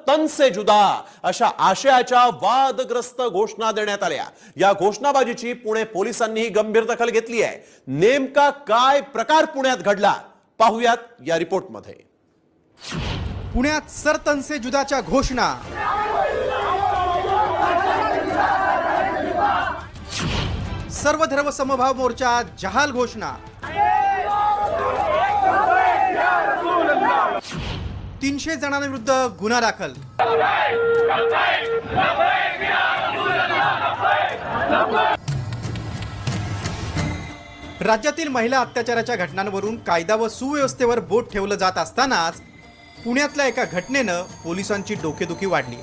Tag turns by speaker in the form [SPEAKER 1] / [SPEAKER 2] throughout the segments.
[SPEAKER 1] तन से जुदा अशा आशयाच्या वादग्रस्त घोषणा देण्यात आल्या। या घोषणाबाजीची पुणे पोलिसांनीही गंभीर दखल घेतली आहे। नेमका काय प्रकार पुण्यात घडला पाहूयात या रिपोर्टमध्ये।
[SPEAKER 2] पुण्यात सर तन से जुदाच्या घोषणा, सर्वधर्म समभाव मोर्चा जहाल घोषणा, 300 जणांविरुद्ध गुन्हा दाखल, राज्यातील महिला अत्याचाराच्या घटनांवरून कायदा व सुव्यवस्थेवर बोट ठेवलं जात असतानाच पुण्यातल्या एका घटनेनं पोलिसांची डोकेदुखी वाढली।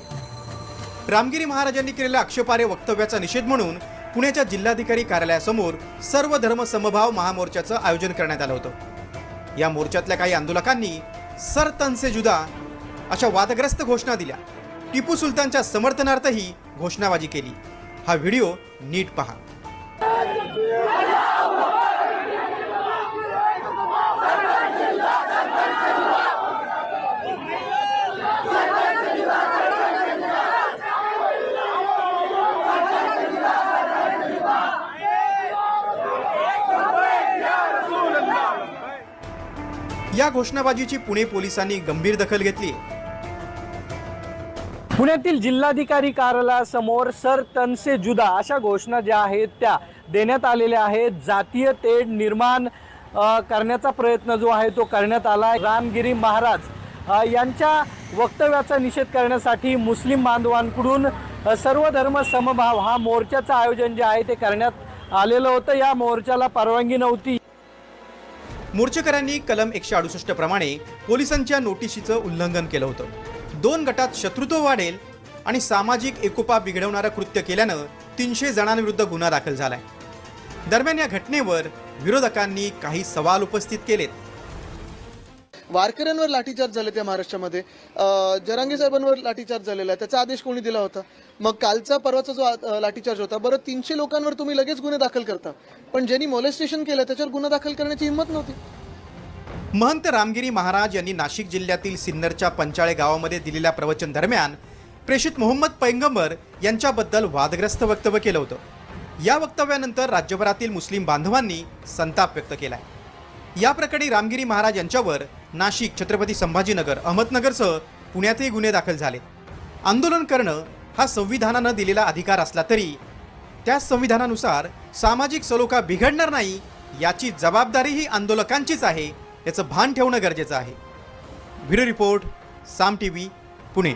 [SPEAKER 2] रामगिरी महाराजांनी केलेल्या आक्षेपार्ह वक्तव्याचा निषेध म्हणून पुण्याच्या जिल्हाधिकारी कार्यालयासमोर सर्व धर्म समभाव महामोर्चाचं आयोजन करण्यात आलं होतं। या मोर्चातल्या काही आंदोलकांनी सर तन से जुदा अशा वादग्रस्त घोषणा दिल्या। टिपू सुलतानच्या समर्थनार्थही घोषणाबाजी केली। हा व्हिडिओ नीट पहा। या घोषणाबाजीची पुणे पोलिसांनी गंभीर दखल घेतली।
[SPEAKER 3] पुण्यातील जिल्हाधिकारी कार्यालयासमोर सर तन से जुदा अशा घोषणा ज्या आहेत त्या देण्यात आलेल्या आहेत। जातीय तेढ निर्माण करण्याचा प्रयत्न जो आहे तो करण्यात आला। रामगिरी महाराज यांच्या वक्तव्याचा निषेध करण्यासाठी मुस्लिम बांधवांकडून सर्व धर्म समभाव हा मोर्चाचं आयोजन जे आहे ते करण्यात आलेलं होतं। या मोर्चाला परवानगी नव्हती।
[SPEAKER 2] मोर्चेकऱ्यांनी कलम 168 प्रमाणे पोलिसांच्या नोटिशीचं उल्लंघन केलं होतं। 2 गटात शत्रुत्व वाढेल आणि सामाजिक एकोपा बिघडवणारं कृत्य केल्यानं 300 जणांविरुद्ध गुन्हा दाखल झालाय। दरम्यान या घटनेवर विरोधकांनी काही सवाल उपस्थित केलेत।
[SPEAKER 4] वारकऱ्यांवर लाठीचार्ज झाले त्या महाराष्ट्रामध्ये, जरांगे साहेबांवर लाठीचार्ज झालेला आहे, त्याचा आदेश कोणी दिला होता? मग कालचा परवाचा जो लाठीचार्ज होता, बरं 300 लोकांवर तुम्ही लगेच गुन्हे दाखल करता, पण ज्यांनी मोलेस्टेशन केलं त्याच्यावर गुन्हा दाखल करण्याची हिंमत नव्हती।
[SPEAKER 2] महंत रामगिरी महाराज यांनी नाशिक जिल्ह्यातील सिन्नरच्या पंचाळे गावामध्ये दिलेल्या प्रवचन दरम्यान प्रेषित मोहम्मद पैगंबर यांच्याबद्दल वादग्रस्त वक्तव्य केलं होतं। या वक्तव्यानंतर राज्यभरातील मुस्लिम बांधवांनी संताप व्यक्त केलाय। या प्रकरणी रामगिरी महाराज यांच्यावर नाशिक, छत्रपती संभाजीनगर, अहमदनगरसह पुण्यातही गुन्हे दाखल झाले। आंदोलन करणं हा संविधानानं दिलेला अधिकार असला तरी त्या संविधानानुसार सामाजिक सलोखा बिघडणार नाही याची जबाबदारी ही आंदोलकांचीच आहे, याचं भान ठेवणं गरजेचं आहे। ब्युरो रिपोर्ट, साम टीव्ही, पुणे।